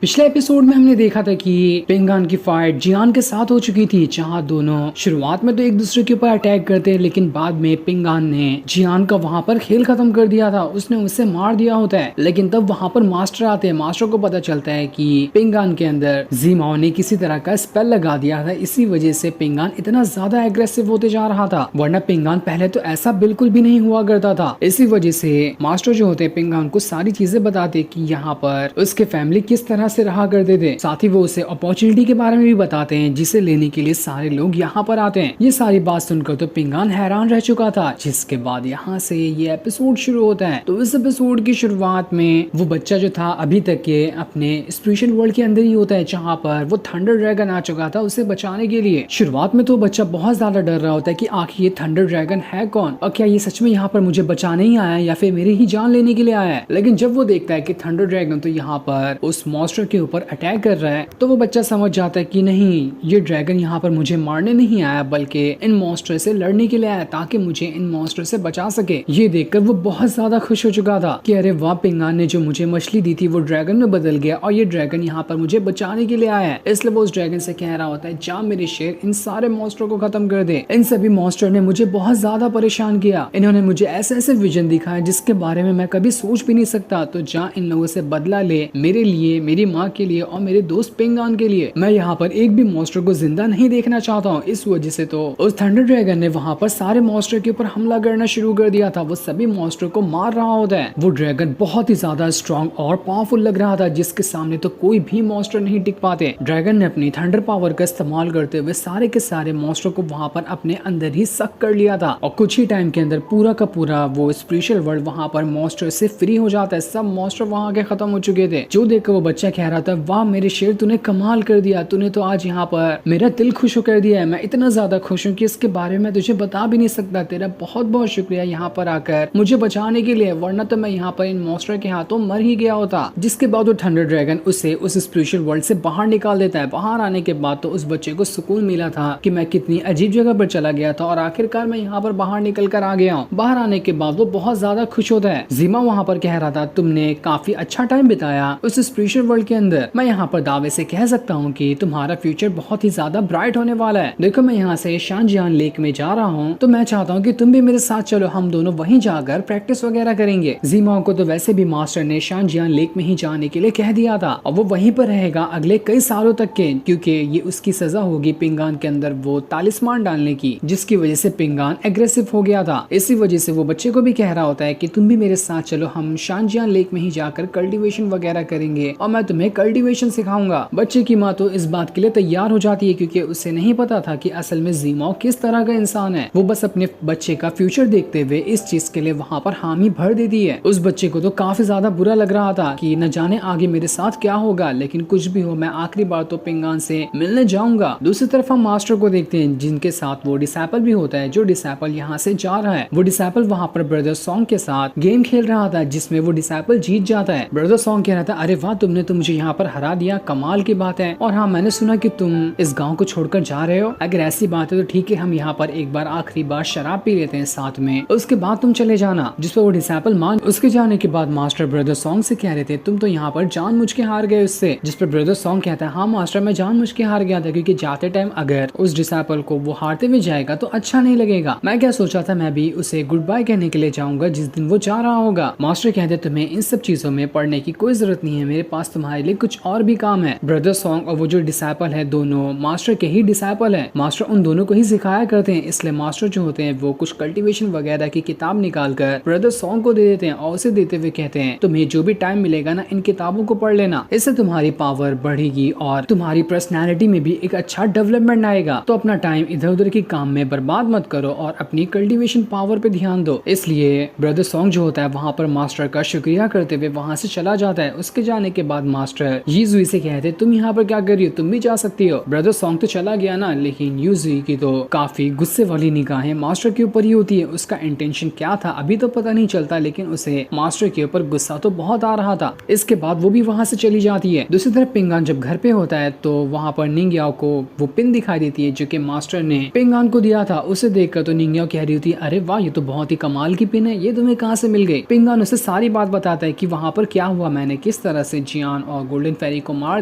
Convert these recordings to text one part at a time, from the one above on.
पिछले एपिसोड में हमने देखा था कि पिंगान की फाइट जियान के साथ हो चुकी थी, जहां दोनों शुरुआत में तो एक दूसरे के ऊपर अटैक करते हैं, लेकिन बाद में पिंगान ने जियान का वहां पर खेल खत्म कर दिया था। उसने उसे मार दिया होता है, लेकिन तब वहां पर मास्टर आते हैं। मास्टर को पता चलता है कि पिंगान के अंदर जीमाओ ने किसी तरह का स्पेल लगा दिया था, इसी वजह से पिंगान इतना ज्यादा एग्रेसिव होते जा रहा था। वरना पिंगान पहले तो ऐसा बिल्कुल भी नहीं हुआ करता था। इसी वजह से मास्टर जो होते हैं पिंगान को सारी चीजें बताते कि यहाँ पर उसके फैमिली किस तरह से रहा करते थे। साथ ही वो उसे अपॉर्चुनिटी के बारे में भी बताते हैं जिसे लेने के लिए सारे लोग यहाँ पर आते हैं। ये सारी बात सुनकर तो पिंगान हैरान रह चुका था, जिसके बाद यहाँ से ये एपिसोड शुरू होता है। तो इस एपिसोड की शुरुआत में वो बच्चा जो था अभी तक के अपने स्पिरिचुअल वर्ल्ड के अंदर ही होता है, जहाँ पर वो थंडर ड्रैगन आ चुका था उसे बचाने के लिए। शुरुआत में तो बच्चा बहुत ज्यादा डर रहा होता है कि आखिर ये थंडर ड्रैगन है कौन, और क्या ये सच में यहाँ पर मुझे बचाने ही आया है या फिर मेरी ही जान लेने के लिए आया है। लेकिन जब वो देखता है कि थंडर ड्रैगन तो यहाँ पर उस मॉन्स्टर के ऊपर अटैक कर रहा है, तो वो बच्चा समझ जाता है कि नहीं, ये ड्रैगन यहाँ पर मुझे मारने नहीं आया बल्कि इन मॉन्स्टर से लड़ने के लिए आया, ताकि मुझे इन मॉन्स्टर से बचा सके। ये देखकर वो बहुत ज्यादा खुश हो चुका था कि अरे वाह, पिंगान ने जो मुझे मछली दी थी वो ड्रैगन में बदल गया और ये ड्रैगन यहाँ पर मुझे बचाने के लिए आया है। इसलिए वो उस ड्रैगन से कह रहा होता है, जा मेरे शेर, इन सारे मॉन्स्टर को खत्म कर दे। इन सभी मॉन्स्टर ने मुझे बहुत ज्यादा परेशान किया, इन्होंने मुझे ऐसे ऐसे विजन दिखाया जिसके बारे में मैं कभी सोच भी नहीं सकता। तो जा इन लोगों से बदला ले, मेरे लिए, मेरी माँ के लिए और मेरे दोस्त पिंगान के लिए। मैं यहाँ पर एक भी मॉन्स्टर को जिंदा नहीं देखना चाहता हूँ। इस वजह से तो उस थंडर ड्रैगन ने वहाँ पर सारे मॉन्स्टर के ऊपर हमला करना शुरू कर दिया था। वो सभी मॉन्स्टर को मार रहा होता है। वो ड्रैगन बहुत ही ज्यादा स्ट्रॉन्ग और पावरफुल लग रहा था, जिसके सामने तो कोई भी मॉन्स्टर नहीं टिक पाते। ड्रैगन ने अपनी थंडर पावर का इस्तेमाल करते हुए सारे के सारे मॉन्स्टर को वहाँ पर अपने अंदर ही सक कर लिया था, और कुछ ही टाइम के अंदर पूरा का पूरा वो स्पिरिचुअल वर्ल्ड वहाँ पर मॉन्स्टर से फ्री हो जाता है। सब मॉन्स्टर वहाँ के खत्म हो चुके थे। जो देखकर वो बच्चा कह रहा था, वाह मेरे शेर, तूने कमाल कर दिया, तूने तो आज यहाँ पर मेरा दिल खुश कर दिया है। मैं इतना ज्यादा खुश हूँ कि इसके बारे में तुझे बता भी नहीं सकता। तेरा बहुत बहुत शुक्रिया यहाँ पर आकर मुझे बचाने के लिए, वरना तो मैं यहाँ पर इन मॉन्स्टर के हाथों मर ही गया होता। जिसके बाद वो थंडर ड्रैगन उसे उस स्पिरिचुअल वर्ल्ड से बाहर निकाल देता है। बाहर आने के बाद तो उस बच्चे को सुकून मिला था कि मैं कितनी अजीब जगह पर चला गया था और आखिरकार मैं यहाँ पर बाहर निकल कर आ गया हूँ। बाहर आने के बाद वो बहुत ज्यादा खुश होता है। जीमा वहाँ पर कह रहा था, तुमने काफी अच्छा टाइम बिताया उस स्पिरिचुअल वर्ल्ड के अंदर। मैं यहाँ पर दावे से कह सकता हूँ कि तुम्हारा फ्यूचर बहुत ही ज्यादा ब्राइट होने वाला है। देखो, मैं यहाँ से शानजियान लेक में जा रहा हूँ, तो मैं चाहता हूँ कि तुम भी मेरे साथ चलो, हम दोनों वहीं जाकर प्रैक्टिस वगैरह करेंगे। जीमा को तो वैसे भी मास्टर ने शानजियान लेक में ही जाने के लिए कह दिया था, और वो वहीं पर रहेगा अगले कई सालों तक के, क्योंकि ये उसकी सजा होगी पिंगान के अंदर वो तालिस्मान डालने की, जिसकी वजह से पिंगान एग्रेसिव हो गया था। इसी वजह से वो बच्चे को भी कह रहा होता है कि तुम भी मेरे साथ चलो, हम शानजियान लेक में ही जाकर कल्टीवेशन वगैरह करेंगे और मैं तुम्हें कल्टीवेशन सिखाऊंगा। बच्चे की माँ तो इस बात के लिए तैयार हो जाती है, क्योंकि उसे नहीं पता था कि असल में जीमाओ किस तरह का इंसान है। वो बस अपने बच्चे का फ्यूचर देखते हुए इस चीज के लिए वहाँ पर हामी भर देती है। उस बच्चे को तो काफी ज्यादा बुरा लग रहा था कि न जाने आगे मेरे साथ क्या होगा, लेकिन कुछ भी हो, मैं आखिरी बार तो पिंगान से मिलने जाऊंगा। दूसरी तरफ हम मास्टर को देखते हैं, जिनके साथ वो डिसाइपल भी होता है। जो डिसाइपल यहाँ से जा रहा है, वो डिसाइपल वहाँ पर ब्रदर सॉन्ग के साथ गेम खेल रहा था, जिसमें वो डिसाइपल जीत जाता है। ब्रदर सॉन्ग कह रहा था, अरे वाह, तुमने तो मुझे यहाँ पर हरा दिया, कमाल की बात है। और हाँ, मैंने सुना कि तुम इस गांव को छोड़कर जा रहे हो। अगर ऐसी बात है तो ठीक है, हम यहाँ पर एक बार आखिरी बार शराब पी लेते हैं साथ में, उसके बाद तुम चले जाना। जिस पर वो डिसाइपल मान उसके जाने के बाद मास्टर ब्रदर सॉन्ग से कह रहे थे, तुम तो यहाँ पर जानबूझ के हार गए उससे। जिस पर ब्रदर सॉन्ग कहता है, हाँ मास्टर, मैं जानबूझ के हार गया था, क्योंकि जाते टाइम अगर उस डिसाइपल को वो हारते हुए जाएगा तो अच्छा नहीं लगेगा। मैं क्या सोचा था, मैं भी उसे गुड बाय कहने के लिए जाऊंगा जिस दिन वो जा रहा होगा। मास्टर कहते, तुम्हें इन सब चीजों में पढ़ने की कोई जरूरत नहीं है, मेरे पास तुम्हारे लिए कुछ और भी काम है। ब्रदर सॉन्ग और वो जो डिसाइपल है, दोनों मास्टर के ही डिसाइपल है। मास्टर उन दोनों को ही सिखाया करते हैं, इसलिए मास्टर जो होते हैं वो कुछ कल्टीवेशन वगैरह की किताब निकाल कर ब्रदर सॉन्ग को दे देते हैं, और उसे देते हुए कहते हैं, तुम्हें जो भी टाइम मिलेगा ना, इन किताबों को पढ़ लेना, इससे तुम्हारी पावर बढ़ेगी और तुम्हारी पर्सनैलिटी में भी एक अच्छा डेवलपमेंट आएगा। तो अपना टाइम इधर उधर के काम में बर्बाद मत करो और अपनी कल्टीवेशन पावर पे ध्यान दो। इसलिए ब्रदर सॉन्ग जो होता है वहाँ पर मास्टर का शुक्रिया करते हुए वहाँ से चला जाता है। उसके जाने के बाद मास्टर यीजुई से कहते, तुम यहाँ पर क्या कर रही हो, तुम भी जा सकती हो। ब्रदर सॉन्ग तो चला गया ना, लेकिन यीजुई की तो काफी गुस्से वाली निगाहें मास्टर के ऊपर ही होती है। उसका इंटेंशन क्या था अभी तो पता नहीं चलता, लेकिन उसे मास्टर के ऊपर गुस्सा तो बहुत आ रहा था। इसके बाद वो भी वहाँ से चली जाती है। दूसरी तरफ पिंगान जब घर पे होता है तो वहाँ पर निंग्याओ को वो पिन दिखाई देती है जो कि मास्टर ने पिंगान को दिया था। उसे देखकर तो निंग्याओ कह रही होती है, अरे वाह, ये तो बहुत ही कमाल की पिन है, ये तुम्हें कहाँ से मिल गई। पिंगान उसे सारी बात बताता है कि वहाँ पर क्या हुआ, मैंने किस तरह से जियान और गोल्डन फेरी को मार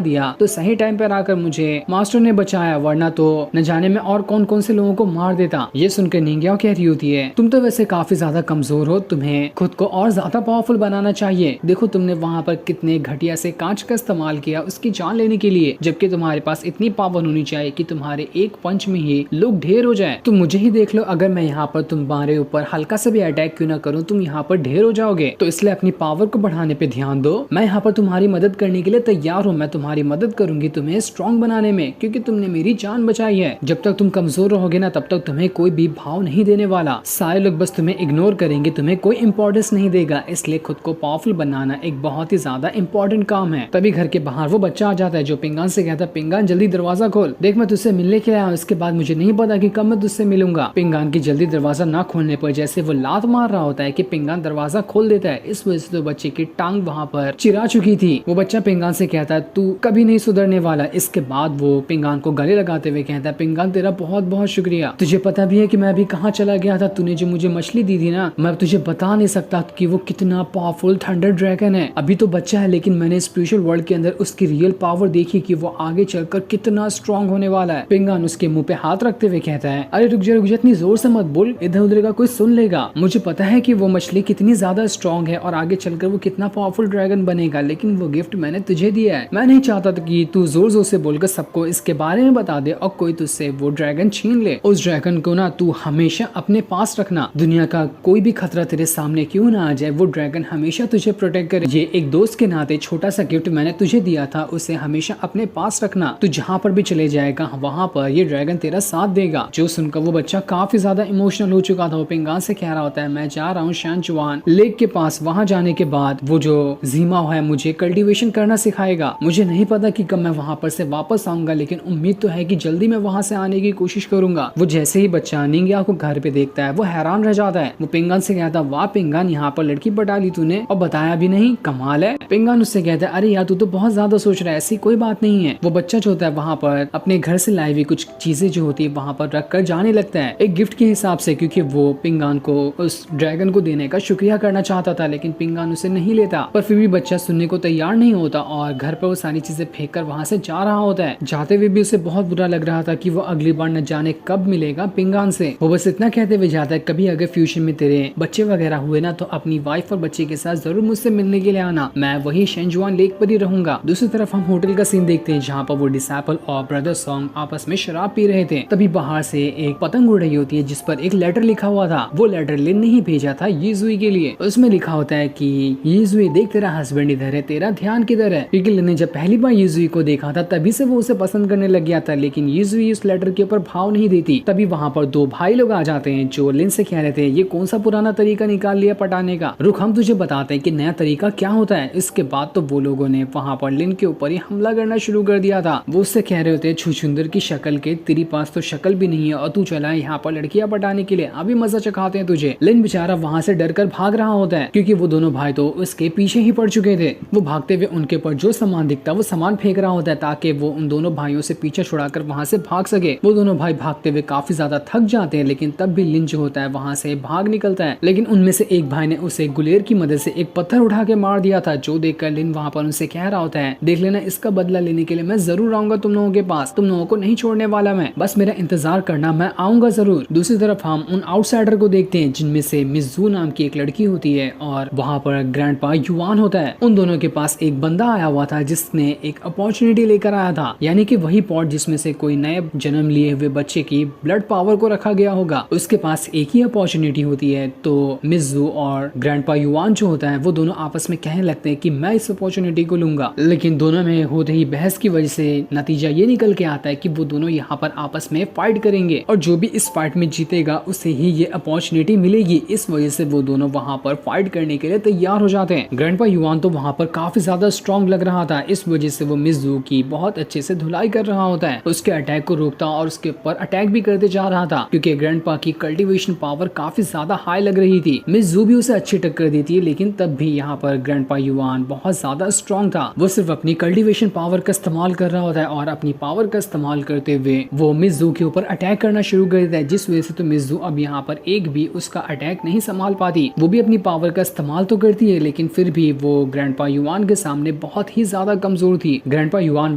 दिया तो सही टाइम पर आकर मुझे मास्टर ने बचाया, वरना तो न जाने में और कौन कौन से लोगों को मार देता। ये सुनकर निंग्याओ कह रही होती है, तुम तो वैसे काफी ज्यादा कमजोर हो, तुम्हें खुद को और ज्यादा पावरफुल बनाना चाहिए। देखो तुमने वहाँ पर कितने घटिया से कांच का इस्तेमाल किया उसकी जान लेने के लिए, जबकि तुम्हारे पास इतनी पावर होनी चाहिए कि तुम्हारे एक पंच में ही लोग ढेर हो जाए। तुम मुझे ही देख लो, अगर मैं यहाँ पर तुम्हारे ऊपर हल्का से भी अटैक क्यों ना करूँ, तुम यहाँ पर ढेर हो जाओगे। तो इसलिए अपनी पावर को बढ़ाने पे ध्यान दो। मैं यहाँ पर तुम्हारी मदद करने के लिए तैयार हूँ, मैं तुम्हारी मदद करूंगी तुम्हें स्ट्रॉन्ग बनाने में, क्योंकि तुमने मेरी जान बचाई है। जब तक तुम कमजोर रहोगे ना तब तक तुम्हें कोई भी भाव नहीं देने वाला, सारे लोग बस तुम्हें इग्नोर करेंगे, तुम्हें कोई इंपॉर्टेंस नहीं देगा। इसलिए खुद को पावरफुल बनाना एक बहुत ही ज्यादा इंपॉर्टेंट काम है। तभी घर के बाहर वो बच्चा आ जाता है जो पिंगान से कहता है, पिंगान जल्दी दरवाजा खोल, देख मैं तुझसे मिलने के लिए आया हूँ, इसके बाद मुझे नहीं पता कि कब मैं तुझसे मिलूंगा। पिंगान की जल्दी दरवाजा ना खोलने पर जैसे वो लात मार रहा होता है कि पिंगान दरवाजा खोल देता है। इस वजह से तो बच्चे की टांग वहाँ पर चिरा चुकी थी। वो बच्चा पिंगान से कहता है, तू कभी नहीं सुधरने वाला। इसके बाद वो पिंगान को गले लगाते हुए कहता है, पिंगान तेरा बहुत बहुत शुक्रिया, तुझे पता भी है कि मैं अभी कहाँ चला गया था, तूने जो मुझे मछली दी थी ना, मैं तुझे बता नहीं सकता कि वो कितना पावरफुल थंडर ड्रैगन है। अभी तो बच्चा है लेकिन मैंने स्पिरिचुअल वर्ल्ड के अंदर उसकी रियल पावर देखी कि वो आगे चलकर कितना स्ट्रॉन्ग होने वाला है। पिंगान उसके मुंह पे हाथ रखते हुए कहता है, अरे रुक जा इतनी जोर से मत बोल, इधर उधर का कोई सुन लेगा। मुझे पता है कि वो मछली कितनी ज्यादा स्ट्रॉन्ग है और आगे चलकर वो कितना पावरफुल ड्रैगन बनेगा, लेकिन वो गिफ्ट मैंने तुझे दिया है। मैं नहीं चाहता था कि तू जोर जोर से बोलकर सबको इसके बारे में बता दे और कोई तुझसे वो ड्रैगन छीन ले। उस ड्रैगन को ना तू हमेशा अपने पास रखना, दुनिया का कोई भी खतरा तेरे सामने क्यों ना आ जाए, वो ड्रैगन हमेशा तुझे प्रोटेक्ट करे। ये एक दोस्त के नाते छोटा सा गिफ्ट मैंने तुझे दिया था, उसे हमेशा अपने पास रखना। तू जहाँ पर भी चले जाएगा वहाँ पर ये ड्रैगन तेरा साथ देगा। जो सुनकर वो बच्चा काफी ज्यादा इमोशनल हो चुका था। वो पिंगान से कह रहा होता है, मैं जा रहा हूँ शानचुआन लेक के पास, वहाँ जाने के बाद वो जो जीमा है मुझे कल्टीवेशन करना सिखाएगा। मुझे नहीं पता कि कब मैं वहाँ पर से वापस आऊंगा, लेकिन उम्मीद तो है कि जल्दी मैं वहाँ से आने की कोशिश करूंगा। वो जैसे ही बच्चा निंग्या को घर पे देखता है वो हैरान रह जाता है। वो पिंगान से कहता है, वाह पिंगान यहाँ पर लड़की पटा ली तूने और बताया भी नहीं, कमाल है। पिंगान उससे कहता है, अरे यार तू तो बहुत ज्यादा सोच रहा है, ऐसी कोई बात नहीं है। वो बच्चा जो होता है वहाँ पर अपने घर से लाई हुई कुछ चीजें जो होती है वहाँ पर रख कर जाने लगता है एक गिफ्ट के हिसाब से, क्योंकि वो पिंगान को उस ड्रैगन को देने का शुक्रिया करना चाहता था, लेकिन पिंगान उसे नहीं लेता। पर फिर भी बच्चा सुनने को तैयार नहीं होता और घर पर वो सारी चीजें फेंक कर वहाँ से जा रहा होता है। जाते हुए भी उसे बहुत बुरा लग रहा था कि वो अगली बार न जाने कब मिलेगा पिंगान से। वो बस इतना कहते हुए जाता है, कभी अगर फ्यूचर में तेरे बच्चे वगैरह हुए ना तो अपनी वाइफ और बच्चे के साथ जरूर मुझसे मिलने के लिए आना, मैं वही शानचुआन लेक पर ही रहूंगा। दूसरी तरफ हम होटल का सीन देखते हैं जहाँ पर वो डिसाइपल और ब्रदर सॉन्ग आपस में शराब पी रहे थे। तभी बाहर से एक पतंग उड़ रही होती है जिस पर एक लेटर लिखा हुआ था। वो लेटर लिन ने ही भेजा था यीजुई के लिए। उसमें लिखा होता है कि यीजुई देख तेरा हस्बैंड इधर है, तेरा ध्यान किधर है। क्योंकि लिन ने जब पहली बार यीजुई को देखा था तभी से वो उसे पसंद करने लग गया था, लेकिन यीजुई उस लेटर के ऊपर भाव नहीं देती। तभी वहाँ पर दो भाई लोग आ जाते हैं जो लिन से कह रहे थे, ये कौन सा पुराना तरीका निकाल लिया पटाने का, रुक हम तुझे बताते हैं कि नया तरीका क्या होता है। इसके बाद तो वो लोगों ने वहाँ पर लिन के ऊपर ही हमला करना शुरू कर दिया था। वो उससे कह रहे होते, छुछुंदर की शक्ल के, तेरी पास तो शक्ल भी नहीं है और तू चला है यहाँ पर लड़कियां पटाने के लिए, अभी मजा चखाते हैं तुझे। लिन बेचारा वहाँ से डरकर भाग रहा होता है क्योंकि वो दोनों भाई तो उसके पीछे ही पड़ चुके थे। वो भागते हुए उनके ऊपर जो सामान दिखता वो सामान फेंक रहा होता है ताकि वो उन दोनों भाइयों से पीछे छुड़ाकर वहाँ से भाग सके। वो दोनों भाई भागते हुए काफी ज्यादा थक जाते हैं, लेकिन तब भी लिन जो होता है वहाँ से भाग निकलता है। लेकिन उनमें से एक भाई ने उसे गुलेर की मदद से एक पत्थर उठा के मार दिया था, जो देखकर लिन वहाँ पर उनसे कह रहा होता है, देख लेना इसका बदला लेने के लिए मैं जरूर आऊंगा तुम लोगों के पास, तुम लोगों को नहीं छोड़ने वाला मैं, बस मेरा इंतजार करना, मैं आऊंगा जरूर। दूसरी तरफ हम उन आउटसाइडर को देखते हैं जिनमें से मिज़ू नाम की एक लड़की होती है और वहाँ पर ग्रैंडपा युआन होता है। उन दोनों के पास एक बंदा आया हुआ था जिसने एक अपॉर्चुनिटी लेकर आया था, यानी कि वही पॉट जिसमें से कोई नए जन्म लिए हुए बच्चे की ब्लड पावर को रखा गया होगा, उसके पास एक ही अपॉर्चुनिटी होती है। तो मिज़ू और ग्रैंडपा युआन जो होता है वो दोनों आपस में कहने लगते हैं कि मैं इस अपॉर्चुनिटी को लूंगा, लेकिन दोनों में होते ही बहस की वजह से नतीजा ये निकल के आता है कि वो दोनों यहाँ पर आपस में फाइट करेंगे और जो भी इस फाइट में जीतेगा उसे ही ये अपॉर्चुनिटी मिलेगी। इस वजह से वो दोनों वहाँ पर फाइट करने के लिए तैयार हो जाते हैं। ग्रैंडपा युआन तो वहाँ पर काफी ज्यादा स्ट्रॉन्ग लग रहा था, इस वजह से वो मिज़ू की बहुत अच्छे से धुलाई कर रहा होता है, उसके अटैक को रोकता और उसके ऊपर अटैक भी करते जा रहा था क्योंकि ग्रैंडपा की कल्टीवेशन पावर काफी ज्यादा हाई लग रही थी। मिज़ू भी उसे अच्छी टक्कर देती है, लेकिन तब भी यहाँ पर ग्रैंडपा युआन बहुत ज्यादा स्ट्रॉन्ग था। वो सिर्फ अपनी कल्टीवेशन पावर का इस्तेमाल कर रहा होता है और अपनी पावर का इस्तेमाल करते हुए वो मिज़ू के ऊपर अटैक करना शुरू कर देता है, जिस वजह से तो मिज़ू अब यहाँ पर एक भी उसका अटैक नहीं संभाल पाती। वो भी अपनी पावर का इस्तेमाल तो करती है, लेकिन फिर भी वो ग्रैंडपा युआन के सामने में बहुत ही ज्यादा कमजोर थी। ग्रैंडपा युआन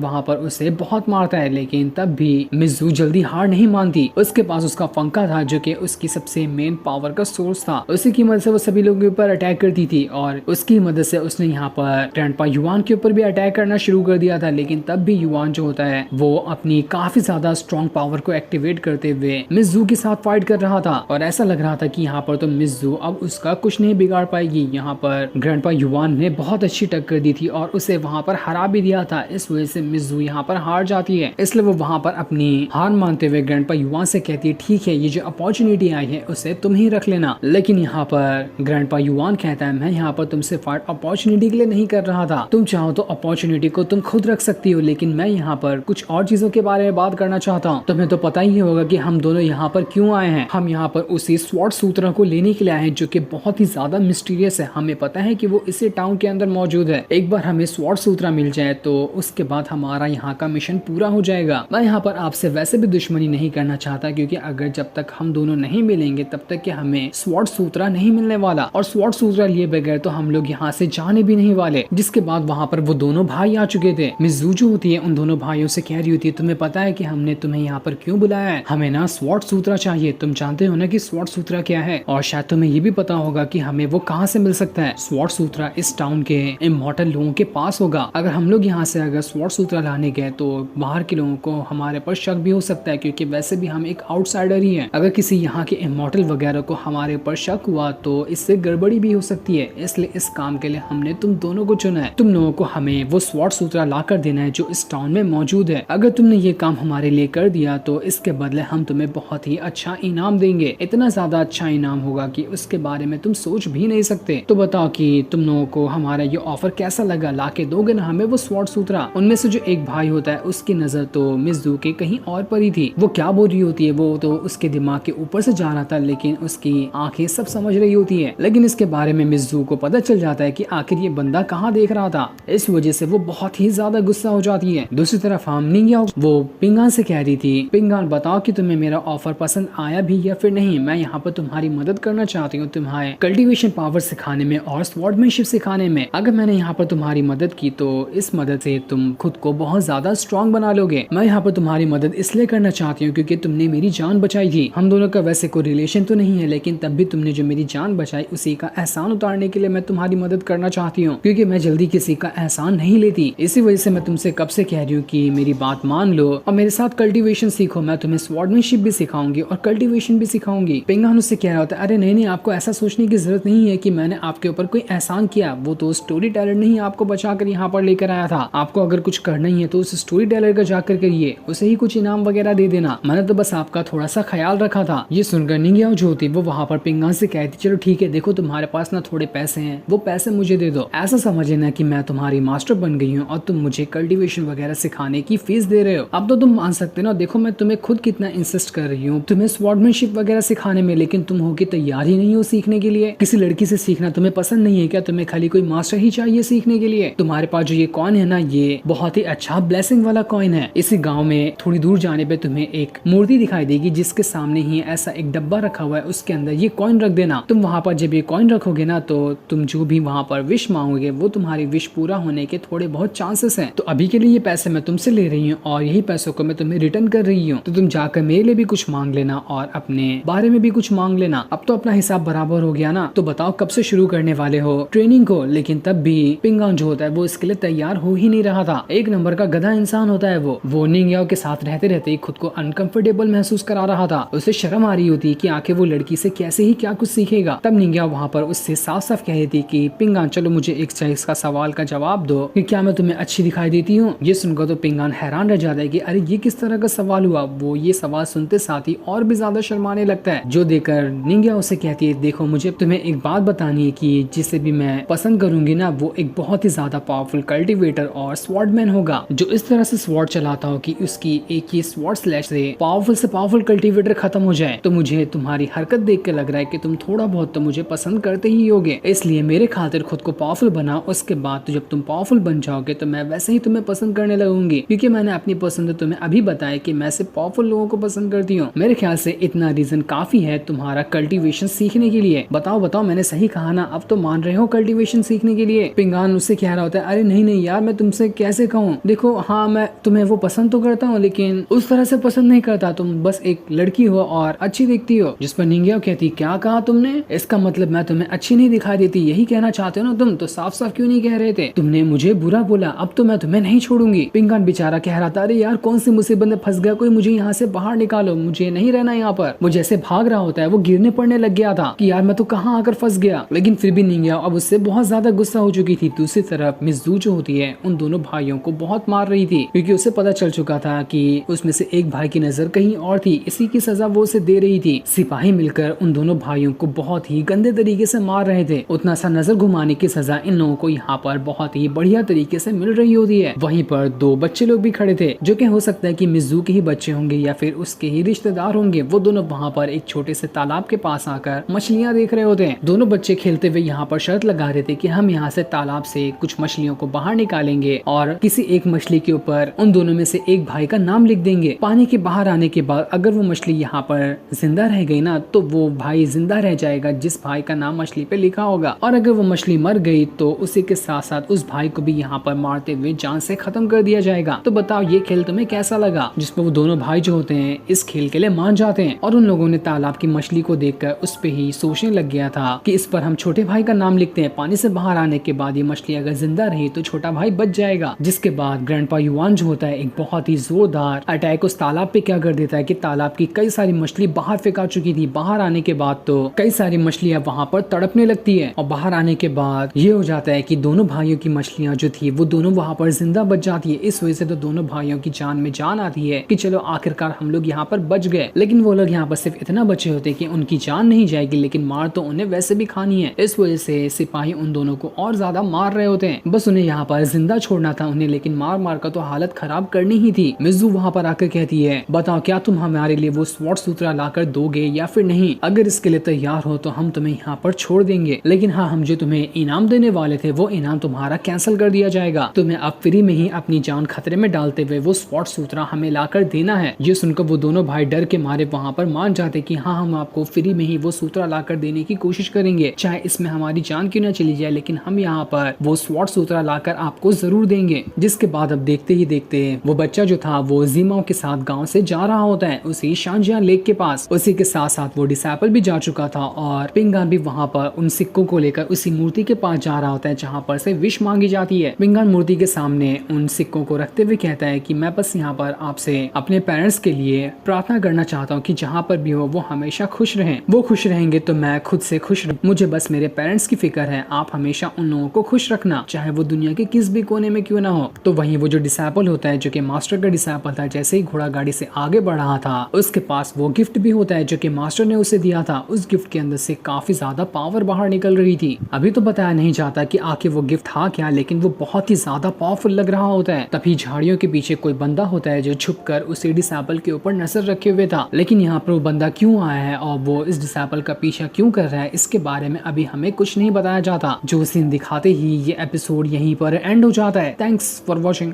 वहाँ पर उसे बहुत मारता है, लेकिन तब भी मिज़ू जल्दी हार नहीं मानती। उसके पास उसका पंखा था जो कि उसकी सबसे मेन पावर का सोर्स था। उसी की मदद से वो सभी लोगों के ऊपर अटैक करती थी और उसकी मदद से उसने यहाँ पर ग्रैंडपा युआन के ऊपर भी अटैक करना शुरू कर दिया था। लेकिन तब भी युआन जो होता है वो अपनी काफी ज्यादा स्ट्रॉन्ग पावर को एक्टिवेट करते हुए मिज़ू के साथ फाइट कर रहा था और ऐसा लग रहा था कि यहाँ पर तो मिज़ू अब उसका कुछ नहीं बिगाड़ पाएगी। यहाँ पर ग्रैंडपा युआन ने बहुत अच्छी टक्कर दी थी और उसे वहाँ पर हरा भी दिया था। इस वजह से मिज़ू यहाँ पर हार जाती है, इसलिए वो वहाँ पर अपनी हार मानते हुए ग्रैंडपा युआन से कहती है ठीक है, ये जो अपॉर्चुनिटी आई है उसे तुम ही रख लेना। लेकिन यहाँ पर ग्रैंडपा युआन कहता है मैं यहाँ पर तुमसे फाइट अपॉर्चुनिटी के लिए नहीं कर रहा था, तुम चाहो तो अपॉर्चुनिटी को तुम खुद रख सकती हो, लेकिन मैं यहाँ पर कुछ और चीजों के बारे में बात करना चाहता हूँ। तुम्हें तो पता ही होगा कि हम दोनों यहाँ पर क्यों आए हैं। हम यहाँ पर उसी स्वॉर्ड सूत्र को लेने के लिए आए हैं जो कि बहुत ही ज्यादा मिस्टीरियस है। हमें पता है कि वो इसी टाउन के अंदर मौजूद है। एक बार हमें स्वॉर्ड सूत्र मिल जाए तो उसके बाद हमारा यहाँ का मिशन पूरा हो जाएगा। मैं यहाँ पर आपसे वैसे भी दुश्मनी नहीं करना चाहता, क्योंकि अगर जब तक हम दोनों नहीं मिलेंगे तब तक कि हमें स्वॉर्ड सूत्र नहीं मिलने वाला, और स्वॉर्ड सूत्र लिए बगैर तो हम लोग यहाँ से जाने भी नहीं वाले। जिसके बाद वहाँ पर वो दोनों भाई आ चुके थे। मिज़ू जो होती है उन दोनों भाइयों से कह रही होती है तुम्हें पता है कि हमने तुम्हें यहाँ पर क्यों बुलाया है, हमें ना स्वॉर्ड सूत्र चाहिए। तुम जानते हो ना कि स्वॉर्ड सूत्र क्या है, और शायद तुम्हें ये भी पता होगा कि हमें वो कहाँ से मिल सकता है। स्वॉर्ड सूत्र इस टाउन के इमॉर्टल लोगों के पास होगा। अगर हम लोग यहाँ से अगर स्वॉर्ड सूत्र लाने गए तो बाहर के लोगों को हमारे पर शक भी हो सकता है, क्योंकि वैसे भी हम एक आउटसाइडर ही है। अगर किसी यहाँ के इमॉर्टल वगैरह को हमारे ऊपर शक हुआ तो इससे गड़बड़ी भी हो सकती है। इसलिए इस काम के लिए हमने तुम दोनों को चुना है। तुम लोगों को हमें वो स्वॉर्ड सूत्र ला कर देना है जो इस टाउन में मौजूद है। अगर तुमने ये काम हमारे लिए कर दिया तो इसके बदले हम तुम्हें बहुत ही अच्छा इनाम देंगे। इतना ज्यादा अच्छा इनाम होगा कि उसके बारे में तुम सोच भी नहीं सकते। तो बताओ कि तुम लोगों को हमारा ये ऑफर कैसा लगा, ला के दोगे ना हमें वो स्वॉर्ड सूत्र। उनमें से जो एक भाई होता है उसकी नजर तो मिज़ू के कहीं और पर ही थी। वो क्या बोल रही होती है वो तो उसके दिमाग के ऊपर से जा रहा था, लेकिन उसकी आंखें सब समझ रही होती है। लेकिन इसके बारे में मिज़ू को पता चल जाता है कि आखिर ये बंदा कहाँ देख रहा था। इस वजह से वो बहुत ही ज्यादा गुस्सा हो जाती है। दूसरी तरफ हम निंग्याओ वो पिंगान से कह रही थी पिंगान बताओ कि तुम्हें मेरा ऑफर पसंद आया भी या फिर नहीं। मैं यहाँ पर तुम्हारी मदद करना चाहती हूँ, तुम्हारे कल्टीवेशन पावर सिखाने में और स्वॉर्डमैनशिप सिखाने में। अगर मैंने यहाँ पर तुम्हारी मदद की तो इस मदद से तुम खुद को बहुत ज्यादा स्ट्रॉन्ग बना लोगे। मैं यहाँ पर तुम्हारी मदद इसलिए करना चाहती हूँ क्योंकि तुमने मेरी जान बचाई थी। हम दोनों का वैसे कोई रिलेशन तो नहीं है, लेकिन तब भी तुमने जो मेरी जान बचाई उसी का एहसान उतारने के लिए मैं तुम्हारी मदद करना चाहती हूँ, क्योंकि मैं जल्दी किसी का एहसान नहीं लेती। इसी वजह से मैं तुमसे कब से कह रही हूँ कि मेरी बात मान लो और मेरे साथ कल्टीवेशन सीखो। मैं तुम्हें स्वॉर्डमैनशिप भी सिखाऊंगी और कल्टीवेशन भी सिखाऊंगी। पिंगान उससे कह रहा होता है अरे नहीं नहीं, आपको ऐसा सोचने की जरूरत नहीं है कि मैंने आपके ऊपर कोई एहसान किया। वो तो स्टोरी टेलर ने ही आपको बचा कर यहाँ पर लेकर आया था। आपको अगर कुछ करना ही है तो उस स्टोरी टेलर का जाकर करिए, उसे ही कुछ इनाम वगैरह दे देना। मैंने तो बस आपका थोड़ा सा ख्याल रखा था। ये सुनकर निंग्याओ जो होती वो वहाँ पर पिंगान से कहती चलो ठीक है, देखो तुम्हारे पास ना थोड़े पैसे हैं, वो पैसे मुझे दे दो। ऐसा समझ लेना कि मैं तुम्हारी मास्टर बन गई हूँ और तुम मुझे कल्टीवेशन वगैरह सिखाने की फीस दे रहे हो। अब तो तुम मान सकते ना, देखो मैं तुम्हें खुद कितना इंसिस्ट कर रही हूँ तुम्हें स्वॉर्डमैनशिप वगैरह सिखाने में, लेकिन तुम हो के तैयार ही नहीं हो सीखने के लिए। किसी लड़की से सीखना तुम्हें पसंद नहीं है क्या? तुम्हें खाली कोई मास्टर ही चाहिए सीखने के लिए? तुम्हारे पास जो ये कॉइन है ना, ये बहुत ही अच्छा ब्लेसिंग वाला कॉइन है। इसी गाँव में थोड़ी दूर जाने पे तुम्हें एक मूर्ति दिखाई देगी जिसके सामने ही ऐसा एक डब्बा रखा हुआ है, उसके अंदर ये कॉइन रख देना। तुम वहाँ पर जब ये कॉइन रखोगे ना तो तुम जो भी वहाँ पर विश मांगोगे वो तुम्हारी विश पूरा होने के थोड़े बहुत चांसेस हैं। तो अभी के लिए ये पैसे मैं तुमसे ले रही हूँ और यही पैसों को मैं तुम्हें रिटर्न कर रही हूँ। तो तुम जाकर मेरे लिए भी कुछ मांग लेना और अपने बारे में भी कुछ मांग लेना। अब तो अपना हिसाब बराबर हो गया ना। तो बताओ कब से शुरू करने वाले हो ट्रेनिंग को? लेकिन तब भी पिंगान जो होता है वो इसके लिए तैयार हो ही नहीं रहा था। एक नंबर का गधा इंसान होता है वो निंग्याओ के साथ रहते रहते ही खुद को अनकंफर्टेबल महसूस करा रहा था। उसे शर्म आ रही होती कि आखिर वो लड़की से कैसे ही क्या कुछ सीखेगा। तब निंग्याओ वहाँ पर उससे साफ साफ कह रही थी कि पिंगान चलो मुझे एक चीज का सवाल का जवाब दो कि क्या मैं तुम्हें अच्छी दिखाई देती हूँ? ये सुनकर तो पिंगान हैरान रह जाता है कि अरे ये किस तरह का सवाल हुआ। वो ये सवाल सुनते साथ ही और भी ज्यादा शर्माने लगता है, जो देखकर निंग्याओ उसे कहती है देखो मुझे तुम्हें एक बात बतानी है कि जिसे भी मैं पसंद करूंगी ना वो एक बहुत ही ज्यादा पावरफुल कल्टीवेटर और स्वॉर्डमैन होगा, जो इस तरह से स्वॉर्ड चलाता हो कि उसकी एक ही स्वॉर्ड स्लैश से पावरफुल कल्टीवेटर खत्म हो जाए। तो मुझे तुम्हारी हरकत देख के लग रहा है कि तुम थोड़ा बहुत तो मुझे पसंद करते ही होगे, इसलिए मेरे खातिर खुद को पावरफुल बनाओ। उसके बाद तो जब तुम पावरफुल बन जाओगे तो मैं वैसे ही तुम्हें पसंद करने लगूंगी, क्योंकि मैंने अपनी पसंद तुम्हें अभी बताया कि मैं सिर्फ पावरफुल लोगों को पसंद करती हूँ। मेरे ख्याल से इतना रीजन काफी है तुम्हारा कल्टीवेशन सीखने के लिए। बताओ मैंने सही कहा ना? अब तो मान रहे हो कल्टीवेशन सीखने के लिए? पिंगान उससे कह रहा होता है अरे नहीं नहीं यार, मैं तुमसे कैसे कहूँ, देखो हाँ मैं तुम्हें वो पसंद तो करता हूँ लेकिन उस तरह से पसंद नहीं करता, तुम बस एक लड़की हो और अच्छी दिखती हो। जिस पर निंगिया कहती क्या कहा तुमने, इसका मतलब मैं तुम्हें अच्छी नहीं दिखाई देती, यही कहना चाहते हो ना तुम, तो साफ साफ क्यों नहीं कह रहे थे, तुमने मुझे बुरा बोला, अब तो मैं तुम्हें नहीं छोड़ूंगी। पिंगान बेचारा कह रहा था अरे यार कौन सी मुसीबत में फंस गया, कोई मुझे यहाँ से बाहर निकालो, मुझे नहीं रहना यहाँ पर। वो जैसे भाग रहा होता है वो गिरने पड़ने लग गया था कि यार मैं तो कहाँ आकर फंस गया, लेकिन फिर भी निंगिया अब उससे बहुत ज्यादा गुस्सा हो चुकी थी। दूसरी तरफ मिज़ू जो होती है उन दोनों भाइयों को बहुत मार रही थी क्योंकि उसे पता चल चुका था कि उसमें से एक भाई की नजर कहीं और थी, इसी की सजा वो उसे दे रही थी। सिपाही मिलकर उन दोनों भाइयों को बहुत ही गंदे तरीके से मार रहे थे। उतना सा नजर घुमाने की सजा इन लोगों को यहाँ पर बहुत ही बढ़िया तरीके से मिल रही होती है। वहीं पर दो बच्चे लोग भी खड़े थे जो कि हो सकता है कि मिज़ू के ही बच्चे होंगे या फिर उसके ही रिश्तेदार होंगे। वो दोनों वहाँ पर एक छोटे से तालाब के पास आकर मछलियाँ देख रहे होते हैं। दोनों बच्चे खेलते हुए यहाँ पर शर्त लगा रहे थे कि हम यहाँ से तालाब से कुछ मछलियों को बाहर निकालेंगे और किसी एक मछली के ऊपर उन दोनों में से एक भाई का नाम लिख देंगे। पानी के बाहर आने के बाद अगर वो मछली यहाँ पर जिंदा रह गई ना तो वो भाई जिंदा रह जाएगा जिस भाई का नाम मछली पे लिखा होगा, और अगर वो मछली मर गई तो उसी के साथ साथ उस भाई को भी यहाँ पर मारते हुए जान से खत्म कर दिया जाएगा। तो बताओ ये खेल तुम्हें कैसा लगा, जिसमें वो दोनों भाई जो होते हैं इस खेल के लिए मान जाते हैं। और उन लोगों ने तालाब की मछली को देखकर उस पे ही सोचने लग गया था कि इस पर हम छोटे भाई का नाम लिखते हैं, पानी से बाहर आने के बाद ये मछली अगर जिंदा रही तो छोटा भाई बच जाएगा। जिसके बाद ग्रैंडपा युआन जो होता है एक बहुत ही जोरदार अटैक उस तालाब पे क्या कर देता है कि तालाब की कई सारी मछली बाहर फेंका चुकी थी। बाहर आने के बाद तो कई सारी मछलियां वहां पर तड़पने लगती है और बाहर आने के बाद ये हो जाता है कि दोनों भाइयों की मछलियां जो थी वो दोनों वहां पर जिंदा बच जाती है। इस वजह से तो दोनों भाइयों की जान में जान आती है कि चलो आखिरकार हम लोग यहाँ पर बच गए। लेकिन वो लोग यहाँ पर सिर्फ इतना बचे होते कि उनकी जान नहीं जाएगी लेकिन मार तो उन्हें वैसे भी खानी है। इस वजह से सिपाही उन दोनों को और ज्यादा मार रहे होते हैं, बस उन्हें यहाँ पर जिंदा छोड़ना था उन्हें, लेकिन मार मार कर तो हालत खराब करनी ही थी। मिज़ू वहाँ पर आकर कहती है बताओ क्या तुम हमारे लिए वो स्वॉर्ड सूत्रा लाकर दोगे या फिर नहीं, अगर इसके लिए तैयार हो तो हम तुम्हें यहाँ पर छोड़ देंगे, लेकिन हाँ हम जो तुम्हें इनाम देने वाले थे वो इनाम तुम्हारा कैंसिल कर दिया जाएगा, तुम्हें अब फ्री में ही अपनी जान खतरे में डालते हुए वो स्वॉर्ड सूत्रा हमें लाकर देना है। ये सुनकर वो दोनों भाई डर के मारे वहाँ पर मान जाते कि हाँ हम आपको फ्री में ही वो सूत्रा लाकर देने की कोशिश करेंगे, चाहे इसमें हमारी जान क्यों न चली जाए, लेकिन हम यहाँ पर वो स्वॉर्ड सूत्रा लाकर आपको जरूर देंगे। जिसके बाद अब देखते ही देखते वो बच्चा जो था वो जीमाओ के साथ गांव से जा रहा होता है उसी शांजियां लेक के पास। उसी के साथ साथ वो डिसाइपल भी जा चुका था और पिंगान भी वहाँ पर उन सिक्कों को लेकर उसी मूर्ति के पास जा रहा होता है जहाँ पर से विश मांगी जाती है। पिंगान मूर्ति के सामने उन सिक्कों को रखते हुए कहता है कि मैं बस यहाँ पर आपसे अपने पेरेंट्स के लिए प्रार्थना करना चाहता हूँ कि जहाँ पर भी हो वो हमेशा खुश रहें, वो खुश रहेंगे तो मैं खुद से खुश रहूं, मुझे बस मेरे पेरेंट्स की फिक्र है, आप हमेशा उन लोगों को खुश रखना चाहे वो दुनिया के किस भी कोने में क्यों ना हो। तो वहीं वो जो डिसाइपल होता है जो कि मास्टर का डिसाइपल था, जैसे ही घोड़ा गाड़ी से आगे बढ़ रहा था उसके पास वो गिफ्ट भी होता है जो कि मास्टर ने उसे दिया था। उस गिफ्ट के अंदर से काफी ज्यादा पावर बाहर निकल रही थी। अभी तो बताया नहीं जाता कि आखिर वो गिफ्ट था क्या, लेकिन वो बहुत ही ज्यादा पावरफुल लग रहा होता है। तभी झाड़ियों के पीछे कोई बंदा होता है जो छुपकर उसी डिसाइपल के ऊपर नजर रखे हुए था। लेकिन यहाँ पर वो बंदा क्यों आया है और वो इस डिसाइपल का पीछा क्यों कर रहा है इसके बारे में अभी हमें कुछ नहीं बताया जाता। जो सीन दिखाते ही ये एपिसोड यहीं पर एंड हो जाता है। Thanks for watching.